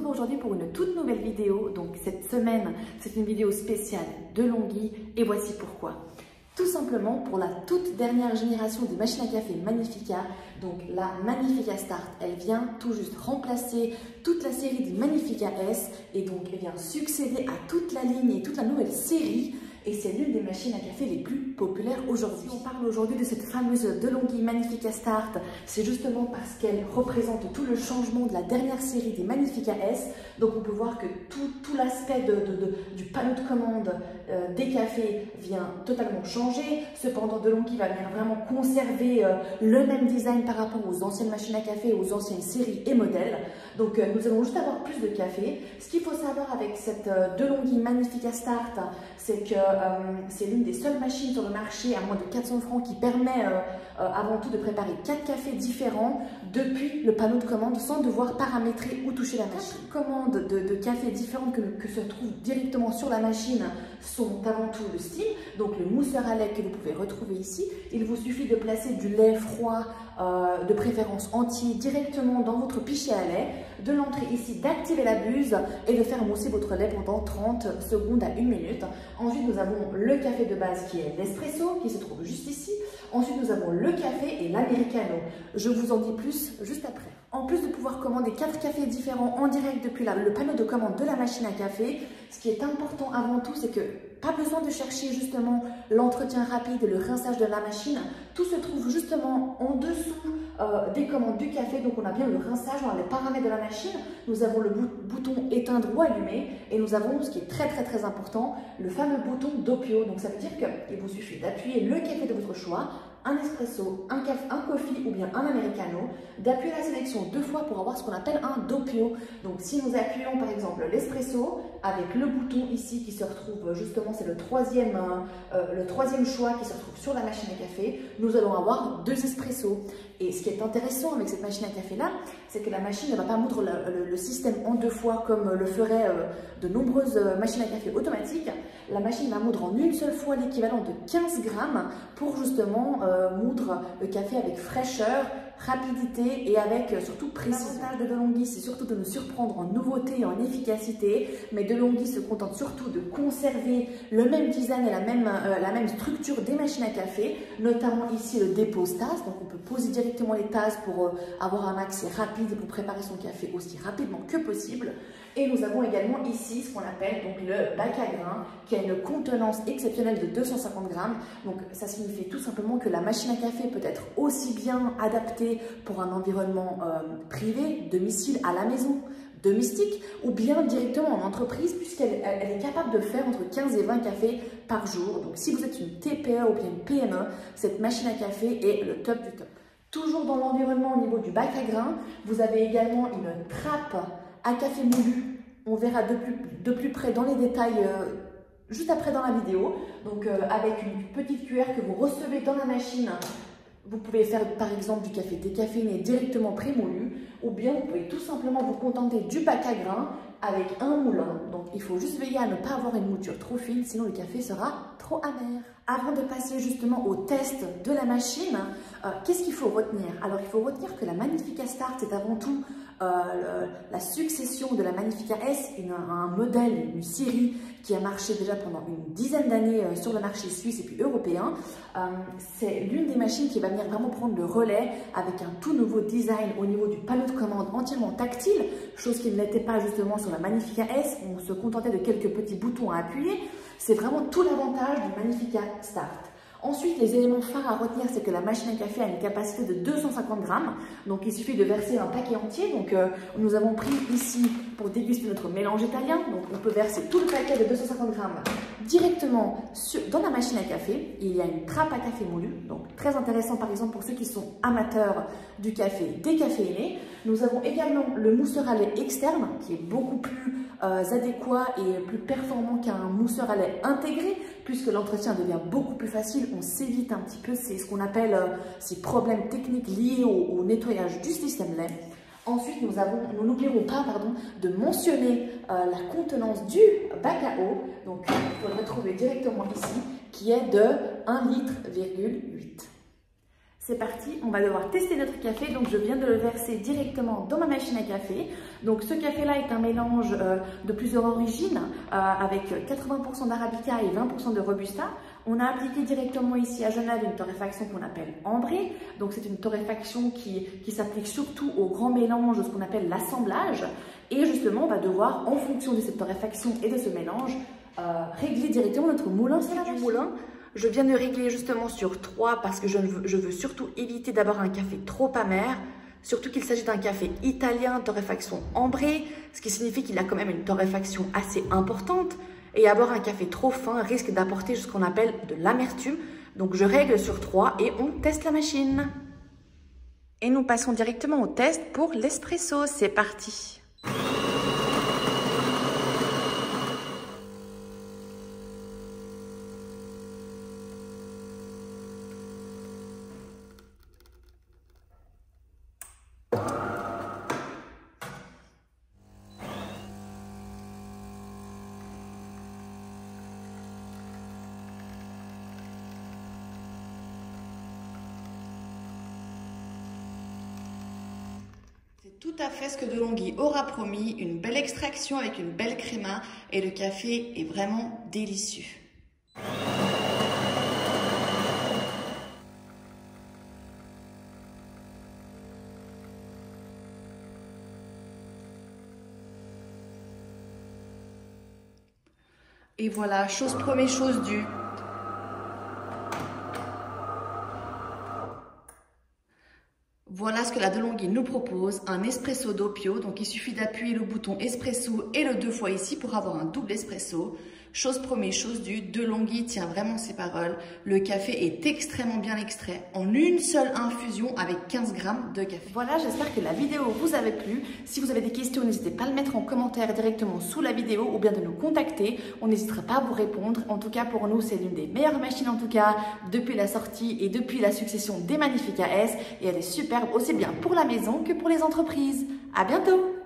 retrouve aujourd'hui pour une toute nouvelle vidéo. Donc cette semaine, c'est une vidéo spéciale DeLonghi et voici pourquoi. Tout simplement pour la toute dernière génération des machines à café Magnifica, donc la Magnifica Start, elle vient tout juste remplacer toute la série des Magnifica S et donc elle vient succéder à toute la ligne et toute la nouvelle série. Et c'est l'une des machines à café les plus populaires aujourd'hui. Si on parle aujourd'hui de cette fameuse DeLonghi Magnifica Start, c'est justement parce qu'elle représente tout le changement de la dernière série des Magnifica S. Donc on peut voir que tout l'aspect du panneau de commande des cafés vient totalement changer. Cependant, DeLonghi va venir vraiment conserver le même design par rapport aux anciennes machines à café, aux anciennes séries et modèles. Donc nous allons juste avoir plus de café. Ce qu'il faut savoir avec cette DeLonghi Magnifica Start, c'est que c'est l'une des seules machines sur le marché à moins de 400 francs qui permet avant tout de préparer 4 cafés différents depuis le panneau de commande sans devoir paramétrer ou toucher la machine. Les commandes de cafés différentes que se trouvent directement sur la machine sont avant tout le style, donc le mousseur à lait que vous pouvez retrouver ici. Il vous suffit de placer du lait froid, de préférence entier, directement dans votre pichet à lait, de l'entrer ici, d'activer la buse et de faire mousser votre lait pendant 30 secondes à 1 minute. Ensuite, nous avons le café de base qui est l'espresso, qui se trouve juste ici. Ensuite, nous avons le café et l'americano. Je vous en dis plus juste après. En plus de pouvoir commander 4 cafés différents en direct depuis le panneau de commande de la machine à café, ce qui est important avant tout, c'est que pas besoin de chercher justement l'entretien rapide et le rinçage de la machine. Tout se trouve justement en dessous des commandes du café. Donc on a bien le rinçage, on a les paramètres de la machine. Nous avons le bouton éteindre ou allumer et nous avons, ce qui est très important, le fameux bouton doppio. Donc ça veut dire qu'il vous suffit d'appuyer le café de votre choix, un espresso, un coffee ou bien un americano, d'appuyer la sélection 2 fois pour avoir ce qu'on appelle un doppio. Donc si nous appuyons par exemple l'espresso avec le bouton ici qui se retrouve justement, c'est le troisième choix qui se retrouve sur la machine à café, nous allons avoir 2 espressos. Et ce qui est intéressant avec cette machine à café là, c'est que la machine ne va pas moudre le système en 2 fois comme le feraient de nombreuses machines à café automatiques. La machine va moudre en une seule fois l'équivalent de 15 grammes pour justement moudre le café avec fraîcheur, rapidité et avec surtout précision. L'avantage de DeLonghi, c'est surtout de nous surprendre en nouveauté et en efficacité, mais DeLonghi se contente surtout de conserver le même design et la même structure des machines à café, notamment ici le dépose tasse, donc on peut poser directement les tasses pour avoir un accès rapide et pour préparer son café aussi rapidement que possible. Et nous avons également ici ce qu'on appelle donc le bac à grains, qui a une contenance exceptionnelle de 250 grammes. Donc ça signifie tout simplement que la machine à café peut être aussi bien adaptée pour un environnement privé, domicile, à la maison, domestique, ou bien directement en entreprise, puisqu'elle est capable de faire entre 15 et 20 cafés par jour. Donc si vous êtes une TPE ou bien une PME, cette machine à café est le top du top. Toujours dans l'environnement au niveau du bac à grains, vous avez également une trappe à café moulu. On verra de plus près dans les détails juste après dans la vidéo. Donc avec une petite cuillère que vous recevez dans la machine, vous pouvez faire par exemple du café décaféiné directement pré-moulu, ou bien vous pouvez tout simplement vous contenter du bac à grains avec un moulin. Donc il faut juste veiller à ne pas avoir une mouture trop fine, sinon le café sera trop amer. Avant de passer justement au test de la machine, qu'est-ce qu'il faut retenir? Alors il faut retenir que la Magnifica Start, c'est avant tout la succession de la Magnifica S, un modèle, une série qui a marché déjà pendant une dizaine d'années sur le marché suisse et puis européen. C'est l'une des machines qui va venir vraiment prendre le relais avec un tout nouveau design au niveau du panneau de commande entièrement tactile, chose qui ne l'était pas justement sur la Magnifica S, on se contentait de quelques petits boutons à appuyer. C'est vraiment tout l'avantage du Magnifica Start. Ensuite, les éléments phares à retenir, c'est que la machine à café a une capacité de 250 grammes. Donc, il suffit de verser un paquet entier. Donc, nous avons pris ici pour déguster notre mélange italien. Donc, on peut verser tout le paquet de 250 grammes directement dans la machine à café. Il y a une trappe à café moulu. Donc, très intéressant, par exemple, pour ceux qui sont amateurs du café décaféiné. Nous avons également le mousseur à lait externe qui est beaucoup plus adéquat et plus performant qu'un mousseur à lait intégré, puisque l'entretien devient beaucoup plus facile, on s'évite un petit peu ce qu'on appelle ces problèmes techniques liés au nettoyage du système lait. Ensuite, nous n'oublierons pas de mentionner la contenance du bac à eau, donc vous le retrouvez directement ici, qui est de 1,8 litre. C'est parti, on va devoir tester notre café. Donc je viens de le verser directement dans ma machine à café. Donc ce café-là est un mélange de plusieurs origines avec 80% d'arabica et 20% de robusta. On a appliqué directement ici à Genève une torréfaction qu'on appelle ambrée. Donc c'est une torréfaction qui s'applique surtout au grand mélange, ce qu'on appelle l'assemblage. Et justement, on va devoir, en fonction de cette torréfaction et de ce mélange, régler directement notre moulin sur la machine. Je viens de régler justement sur 3 parce que je veux surtout éviter d'avoir un café trop amer, surtout qu'il s'agit d'un café italien, torréfaction ambrée, ce qui signifie qu'il a quand même une torréfaction assez importante. Et avoir un café trop fin risque d'apporter ce qu'on appelle de l'amertume. Donc je règle sur 3 et on teste la machine. Et nous passons directement au test pour l'espresso. C'est parti! C'est tout à fait ce que DeLonghi aura promis, une belle extraction avec une belle créma et le café est vraiment délicieux. Et voilà, chose promet, chose due. Voilà ce que la DeLonghi nous propose, un espresso doppio. Donc il suffit d'appuyer le bouton espresso et le 2 fois ici pour avoir un double espresso. Chose promet, chose due, DeLonghi tient vraiment ses paroles. Le café est extrêmement bien extrait en une seule infusion avec 15 grammes de café. Voilà, j'espère que la vidéo vous avait plu. Si vous avez des questions, n'hésitez pas à le mettre en commentaire directement sous la vidéo ou bien de nous contacter. On n'hésitera pas à vous répondre. En tout cas, pour nous, c'est l'une des meilleures machines en tout cas depuis la sortie et depuis la succession des Magnifica S. Et elle est superbe aussi bien pour la maison que pour les entreprises. À bientôt!